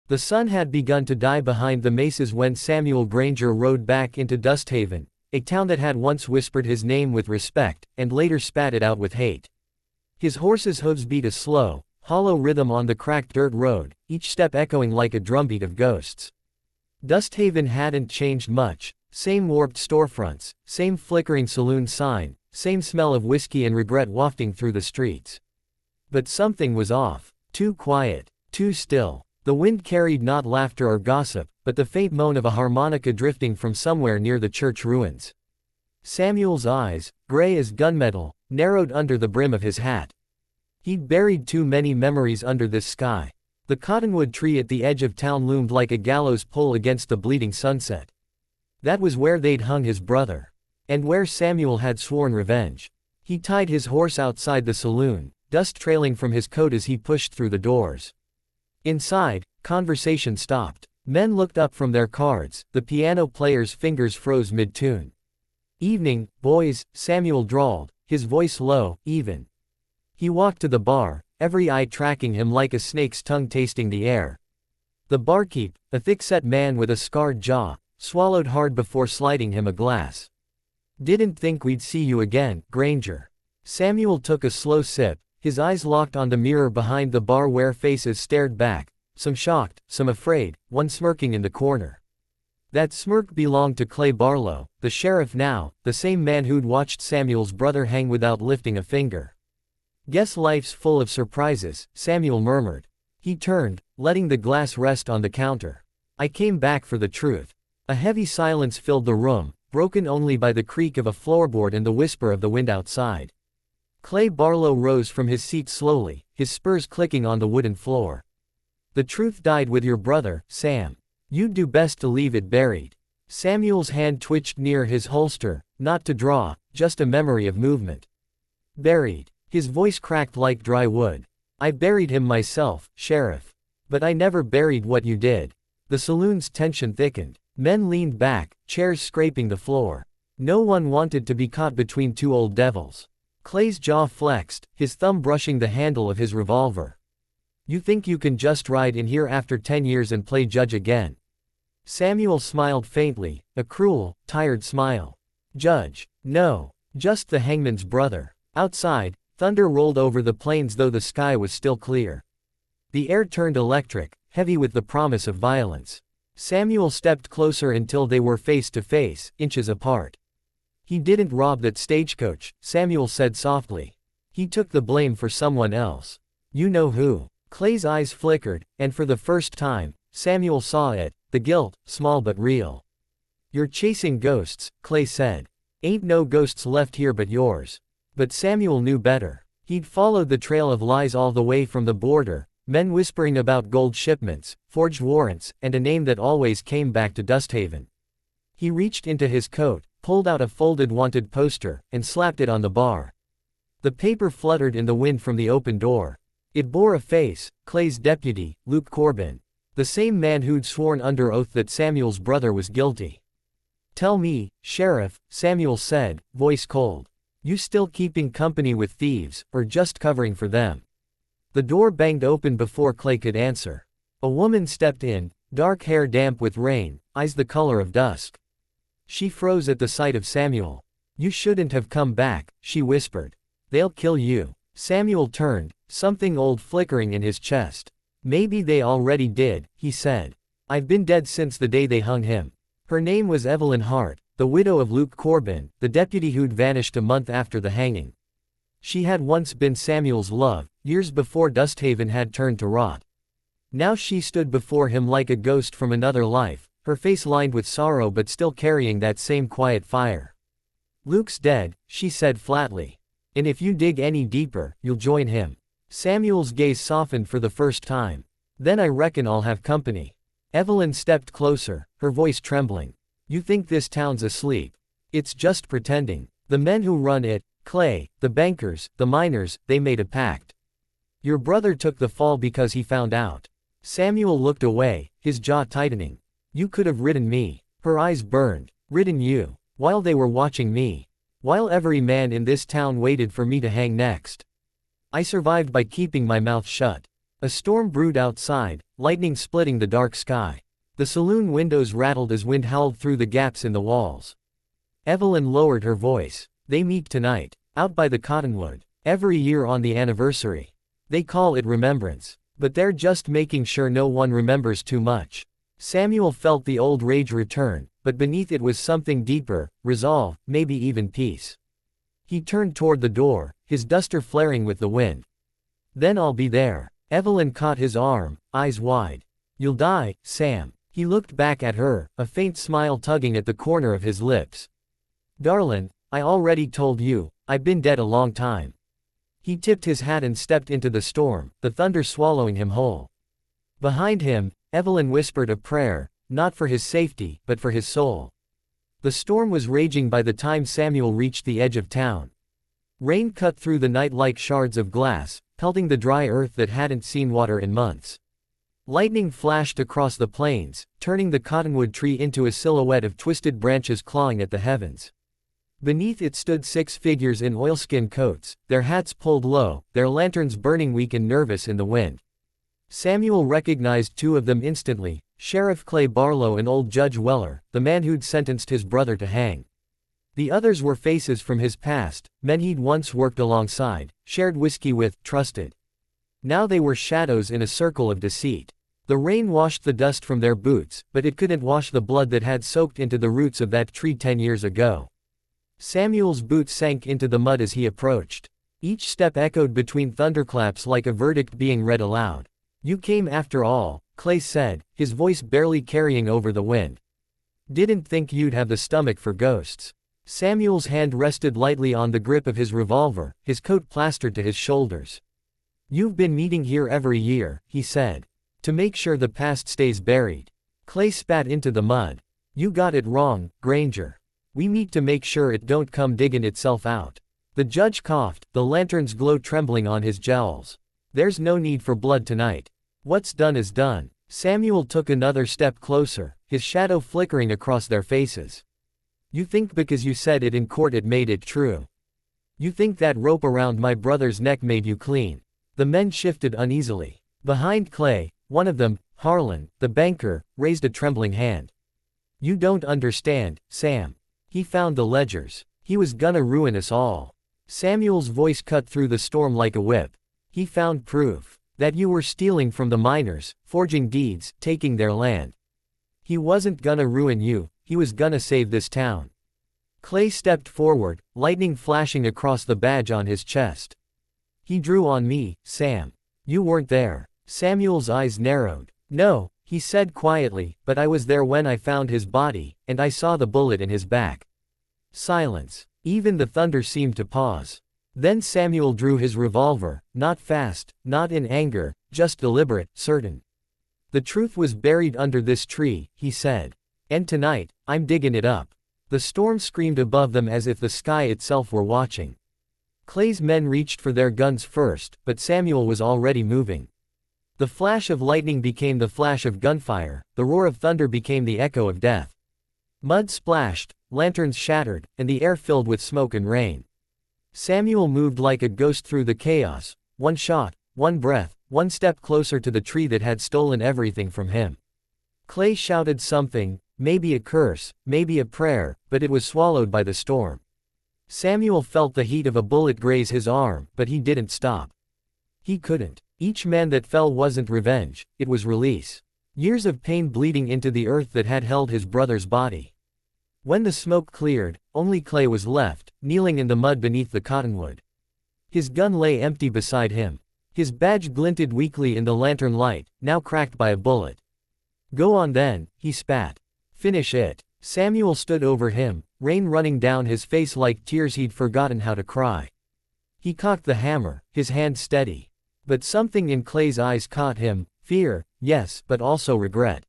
The sun had begun to die behind the mesas when Samuel Granger rode back into Dusthaven, a town that had once whispered his name with respect, and later spat it out with hate. His horse's hooves beat a slow, hollow rhythm on the cracked dirt road, each step echoing like a drumbeat of ghosts. Dusthaven hadn't changed much, same warped storefronts, same flickering saloon sign, same smell of whiskey and regret wafting through the streets. But something was off. Too quiet, too still. The wind carried not laughter or gossip, but the faint moan of a harmonica drifting from somewhere near the church ruins. Samuel's eyes, gray as gunmetal, narrowed under the brim of his hat. He'd buried too many memories under this sky. The cottonwood tree at the edge of town loomed like a gallows pole against the bleeding sunset. That was where they'd hung his brother. And where Samuel had sworn revenge. He tied his horse outside the saloon, dust trailing from his coat as he pushed through the doors. Inside, conversation stopped. Men looked up from their cards, the piano player's fingers froze mid-tune. "Evening, boys," Samuel drawled, his voice low, even. He walked to the bar, every eye tracking him like a snake's tongue tasting the air. The barkeep, a thick-set man with a scarred jaw, swallowed hard before sliding him a glass. "Didn't think we'd see you again, Granger." Samuel took a slow sip, his eyes locked on the mirror behind the bar where faces stared back, some shocked, some afraid, one smirking in the corner. That smirk belonged to Clay Barlow, the sheriff now, the same man who'd watched Samuel's brother hang without lifting a finger. "Guess life's full of surprises," Samuel murmured. He turned, letting the glass rest on the counter. "I came back for the truth." A heavy silence filled the room, broken only by the creak of a floorboard and the whisper of the wind outside. Clay Barlow rose from his seat slowly, his spurs clicking on the wooden floor. "The truth died with your brother, Sam. You'd do best to leave it buried." Samuel's hand twitched near his holster, not to draw, just a memory of movement. "Buried." His voice cracked like dry wood. "I buried him myself, Sheriff. But I never buried what you did." The saloon's tension thickened. Men leaned back, chairs scraping the floor. No one wanted to be caught between two old devils. Clay's jaw flexed, his thumb brushing the handle of his revolver. "You think you can just ride in here after 10 years and play judge again?" Samuel smiled faintly, a cruel, tired smile. "Judge? No. Just the hangman's brother." Outside, thunder rolled over the plains though the sky was still clear. The air turned electric, heavy with the promise of violence. Samuel stepped closer until they were face to face, inches apart. "He didn't rob that stagecoach," Samuel said softly. "He took the blame for someone else. You know who." Clay's eyes flickered, and for the first time, Samuel saw it, the guilt, small but real. "You're chasing ghosts," Clay said. "Ain't no ghosts left here but yours." But Samuel knew better. He'd followed the trail of lies all the way from the border, men whispering about gold shipments, forged warrants, and a name that always came back to Dusthaven. He reached into his coat, pulled out a folded wanted poster, and slapped it on the bar. The paper fluttered in the wind from the open door. It bore a face, Clay's deputy, Luke Corbin. The same man who'd sworn under oath that Samuel's brother was guilty. "Tell me, Sheriff," Samuel said, voice cold. "You still keeping company with thieves, or just covering for them?" The door banged open before Clay could answer. A woman stepped in, dark hair damp with rain, eyes the color of dusk. She froze at the sight of Samuel. "You shouldn't have come back," she whispered. "They'll kill you." Samuel turned, something old flickering in his chest. "Maybe they already did," he said. "I've been dead since the day they hung him." Her name was Evelyn Hart, the widow of Luke Corbin, the deputy who'd vanished a month after the hanging. She had once been Samuel's love, years before Dusthaven had turned to rot. Now she stood before him like a ghost from another life, her face lined with sorrow but still carrying that same quiet fire. "Luke's dead," she said flatly. "And if you dig any deeper, you'll join him." Samuel's gaze softened for the first time. "Then I reckon I'll have company." Evelyn stepped closer, her voice trembling. "You think this town's asleep? It's just pretending. The men who run it, Clay, the bankers, the miners, they made a pact. Your brother took the fall because he found out." Samuel looked away, his jaw tightening. "You could have ridden me." Her eyes burned. "Ridden you? While they were watching me? While every man in this town waited for me to hang next? I survived by keeping my mouth shut." A storm brewed outside, lightning splitting the dark sky. The saloon windows rattled as wind howled through the gaps in the walls. Evelyn lowered her voice. They meet tonight, out by the cottonwood. Every year on the anniversary. They call it remembrance. But they're just making sure no one remembers too much. Samuel felt the old rage return, but beneath it was something deeper, resolve, maybe even peace. He turned toward the door, his duster flaring with the wind. Then I'll be there. Evelyn caught his arm, eyes wide. You'll die, Sam. He looked back at her, a faint smile tugging at the corner of his lips. Darlin', I already told you, I've been dead a long time. He tipped his hat and stepped into the storm, the thunder swallowing him whole. Behind him, Evelyn whispered a prayer, not for his safety, but for his soul. The storm was raging by the time Samuel reached the edge of town. Rain cut through the night like shards of glass, pelting the dry earth that hadn't seen water in months. Lightning flashed across the plains, turning the cottonwood tree into a silhouette of twisted branches clawing at the heavens. Beneath it stood 6 figures in oilskin coats, their hats pulled low, their lanterns burning weak and nervous in the wind. Samuel recognized 2 of them instantly, Sheriff Clay Barlow and old Judge Weller, the man who'd sentenced his brother to hang. The others were faces from his past, men he'd once worked alongside, shared whiskey with, trusted. Now they were shadows in a circle of deceit. The rain washed the dust from their boots, but it couldn't wash the blood that had soaked into the roots of that tree 10 years ago. Samuel's boots sank into the mud as he approached. Each step echoed between thunderclaps like a verdict being read aloud. You came after all, Clay said, his voice barely carrying over the wind. Didn't think you'd have the stomach for ghosts. Samuel's hand rested lightly on the grip of his revolver, his coat plastered to his shoulders. You've been meeting here every year, he said. To make sure the past stays buried. Clay spat into the mud. You got it wrong, Granger. We meet to make sure it don't come digging itself out. The judge coughed, the lantern's glow trembling on his jowls. There's no need for blood tonight. What's done is done. Samuel took another step closer, his shadow flickering across their faces. You think because you said it in court it made it true. You think that rope around my brother's neck made you clean. The men shifted uneasily. Behind Clay, one of them, Harlan, the banker, raised a trembling hand. You don't understand, Sam. He found the ledgers. He was gonna ruin us all. Samuel's voice cut through the storm like a whip. He found proof that you were stealing from the miners, forging deeds, taking their land. He wasn't gonna ruin you, he was gonna save this town. Clay stepped forward, lightning flashing across the badge on his chest. He drew on me, Sam. You weren't there. Samuel's eyes narrowed. No, he said quietly, but I was there when I found his body, and I saw the bullet in his back. Silence. Even the thunder seemed to pause. Then Samuel drew his revolver, not fast, not in anger, just deliberate, certain. The truth was buried under this tree, he said. And tonight, I'm digging it up. The storm screamed above them as if the sky itself were watching. Clay's men reached for their guns first, but Samuel was already moving. The flash of lightning became the flash of gunfire, the roar of thunder became the echo of death. Mud splashed, lanterns shattered, and the air filled with smoke and rain. Samuel moved like a ghost through the chaos, one shot, one breath, one step closer to the tree that had stolen everything from him. Clay shouted something, maybe a curse, maybe a prayer, but it was swallowed by the storm. Samuel felt the heat of a bullet graze his arm, but he didn't stop. He couldn't. Each man that fell wasn't revenge, it was release. Years of pain bleeding into the earth that had held his brother's body. When the smoke cleared, only Clay was left, kneeling in the mud beneath the cottonwood. His gun lay empty beside him. His badge glinted weakly in the lantern light, now cracked by a bullet. Go on then, he spat. Finish it. Samuel stood over him, rain running down his face like tears he'd forgotten how to cry. He cocked the hammer, his hand steady. But something in Clay's eyes caught him, fear, yes, but also regret.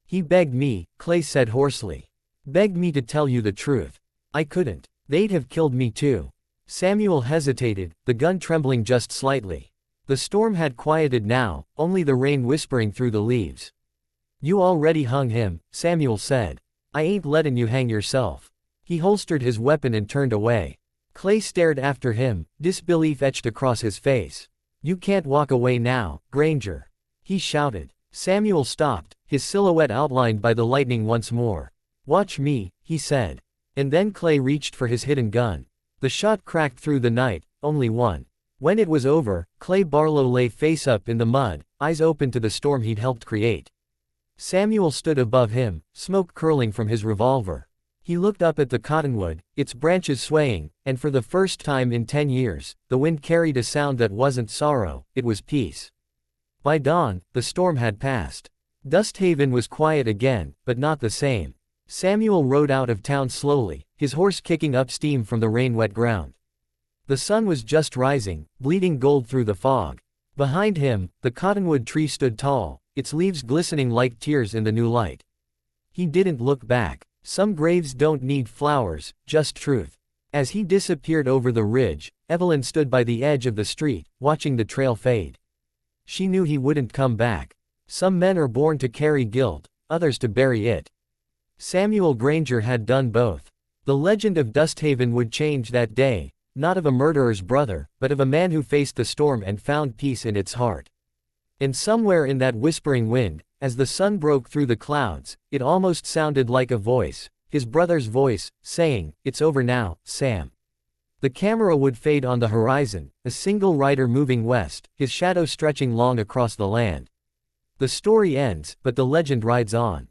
He begged me, Clay said hoarsely. Begged me to tell you the truth. I couldn't. They'd have killed me too. Samuel hesitated, the gun trembling just slightly. The storm had quieted now, only the rain whispering through the leaves. You already hung him, Samuel said. I ain't letting you hang yourself. He holstered his weapon and turned away. Clay stared after him, disbelief etched across his face. "You can't walk away now, Granger," he shouted. Samuel stopped, his silhouette outlined by the lightning once more. "Watch me," he said. And then Clay reached for his hidden gun. The shot cracked through the night, only one. When it was over, Clay Barlow lay face up in the mud, eyes open to the storm he'd helped create. Samuel stood above him, smoke curling from his revolver. He looked up at the cottonwood, its branches swaying, and for the first time in 10 years, the wind carried a sound that wasn't sorrow, it was peace. By dawn, the storm had passed. Dusthaven was quiet again, but not the same. Samuel rode out of town slowly, his horse kicking up steam from the rain-wet ground. The sun was just rising, bleeding gold through the fog. Behind him, the cottonwood tree stood tall, its leaves glistening like tears in the new light. He didn't look back. Some graves don't need flowers, just truth. As he disappeared over the ridge, Evelyn stood by the edge of the street, watching the trail fade. She knew he wouldn't come back. Some men are born to carry guilt, others to bury it. Samuel Granger had done both. The legend of Dusthaven would change that day, not of a murderer's brother, but of a man who faced the storm and found peace in its heart. And somewhere in that whispering wind, as the sun broke through the clouds, it almost sounded like a voice, his brother's voice, saying, "It's over now, Sam." The camera would fade on the horizon, a single rider moving west, his shadow stretching long across the land. The story ends, but the legend rides on.